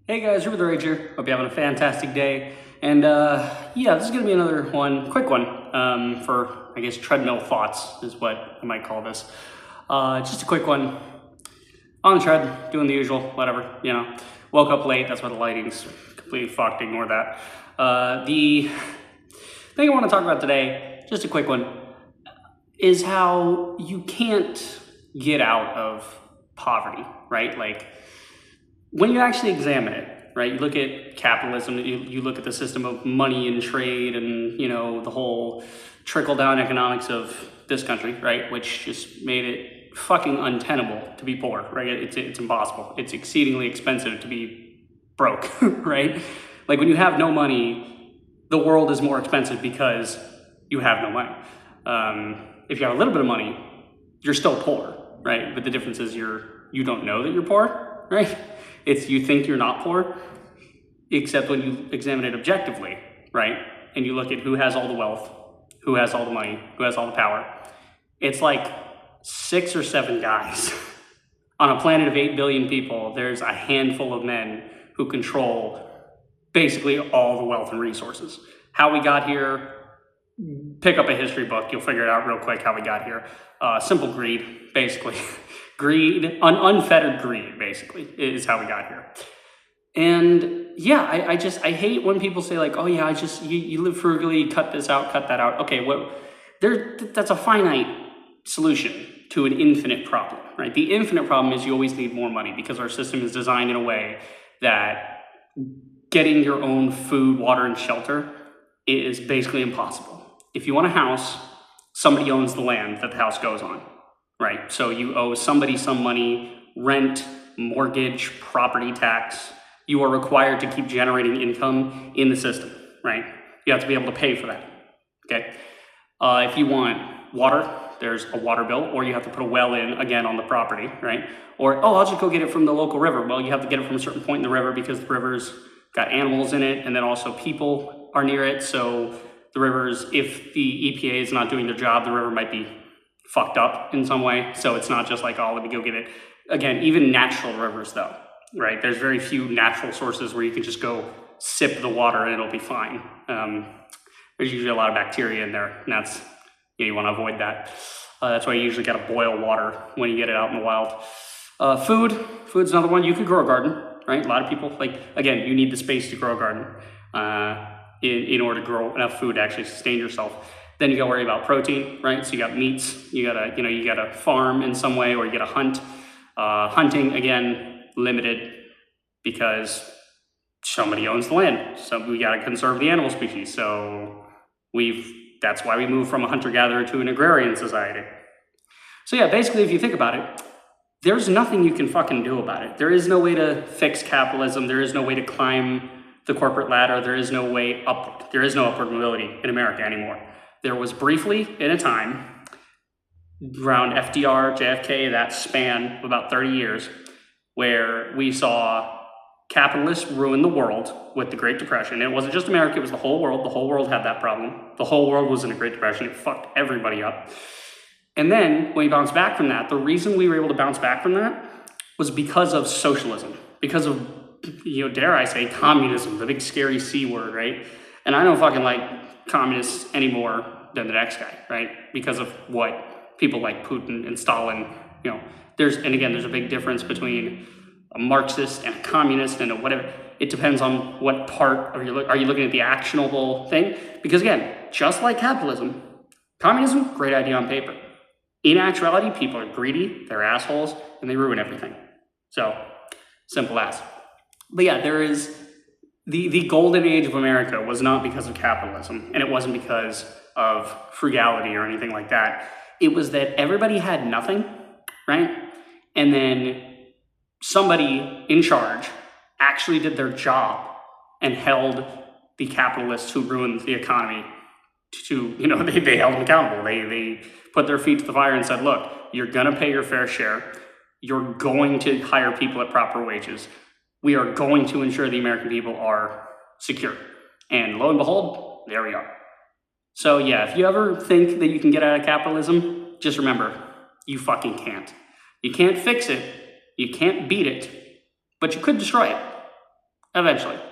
Hey guys, Ruben the Rage here. Hope you're having a fantastic day. And yeah, this is going to be another quick one, for, I guess, treadmill thoughts is what I might call this. Just a quick one. On the tread, doing the usual, whatever, Woke up late, that's why the lighting's completely fucked, ignore that. The thing I want to talk about today, just a quick one, is how you can't get out of poverty, right? Like, when you actually examine it, right, you look at capitalism, you look at the system of money and trade and, the whole trickle-down economics of this country, right, which just made it fucking untenable to be poor, right? It's impossible. It's exceedingly expensive to be broke, right? Like, when you have no money, the world is more expensive because you have no money. If you have a little bit of money, you're still poor, right? But the difference is you don't know that you're poor, right? It's you think you're not poor, except when you examine it objectively, right? And you look at who has all the wealth, who has all the money, who has all the power. It's like 6 or 7 guys. On a planet of 8 billion people, there's a handful of men who control basically all the wealth and resources. How we got here, pick up a history book, you'll figure it out real quick how we got here. Simple greed, basically. Greed, unfettered greed, basically, is how we got here. And yeah, I hate when people say like, oh yeah, you live frugally, cut this out, cut that out. Okay, that's a finite solution to an infinite problem, right? The infinite problem is you always need more money because our system is designed in a way that getting your own food, water, and shelter is basically impossible. If you want a house, somebody owns the land that the house goes on, right? So you owe somebody some money, rent, mortgage, property tax. You are required to keep generating income in the system, right? You have to be able to pay for that, okay? If you want water, there's a water bill, or you have to put a well in, again, on the property, right? Or, I'll just go get it from the local river. Well, you have to get it from a certain point in the river because the river's got animals in it, and then also people are near it, so the rivers, if the EPA is not doing their job, the river might be fucked up in some way. So it's not just like, let me go get it. Again, even natural rivers though, right? There's very few natural sources where you can just go sip the water and it'll be fine. There's usually a lot of bacteria in there, and you want to avoid that. That's why you usually got to boil water when you get it out in the wild. Food's another one. You could grow a garden, right? A lot of people, again, you need the space to grow a garden. In order to grow enough food to actually sustain yourself. Then you gotta worry about protein, right? So you got meats, you gotta farm in some way, or you gotta hunt. Hunting, again, limited because somebody owns the land. So we gotta conserve the animal species. So that's why we moved from a hunter-gatherer to an agrarian society. So yeah, basically if you think about it, there's nothing you can fucking do about it. There is no way to fix capitalism. There is no way to climb the corporate ladder. There is no way upward. There is no upward mobility in America anymore. There was briefly in a time around FDR, JFK, that span of about 30 years, where we saw capitalists ruin the world with the Great Depression. And it wasn't just America, it was the whole world. The whole world had that problem. The whole world was in a Great Depression. It fucked everybody up. And then when we bounced back from that, the reason we were able to bounce back from that was because of socialism, because of, dare I say, communism, the big scary C word, right? And I don't fucking like communists any more than the next guy, right? Because of what people like Putin and Stalin, there's a big difference between a Marxist and a communist and a whatever. It depends on what part are you looking at the actionable thing? Because again, just like capitalism, communism, great idea on paper. In actuality, people are greedy, they're assholes, and they ruin everything. So, simple as. But yeah, there is the golden age of America was not because of capitalism, and it wasn't because of frugality or anything like that. It was that everybody had nothing, right? And then somebody in charge actually did their job and held the capitalists who ruined the economy to, they held them accountable. They put their feet to the fire and said, look, you're gonna pay your fair share. You're going to hire people at proper wages. We are going to ensure the American people are secure. And lo and behold, there we are. So yeah, if you ever think that you can get out of capitalism, just remember, you fucking can't. You can't fix it, you can't beat it, but you could destroy it. Eventually.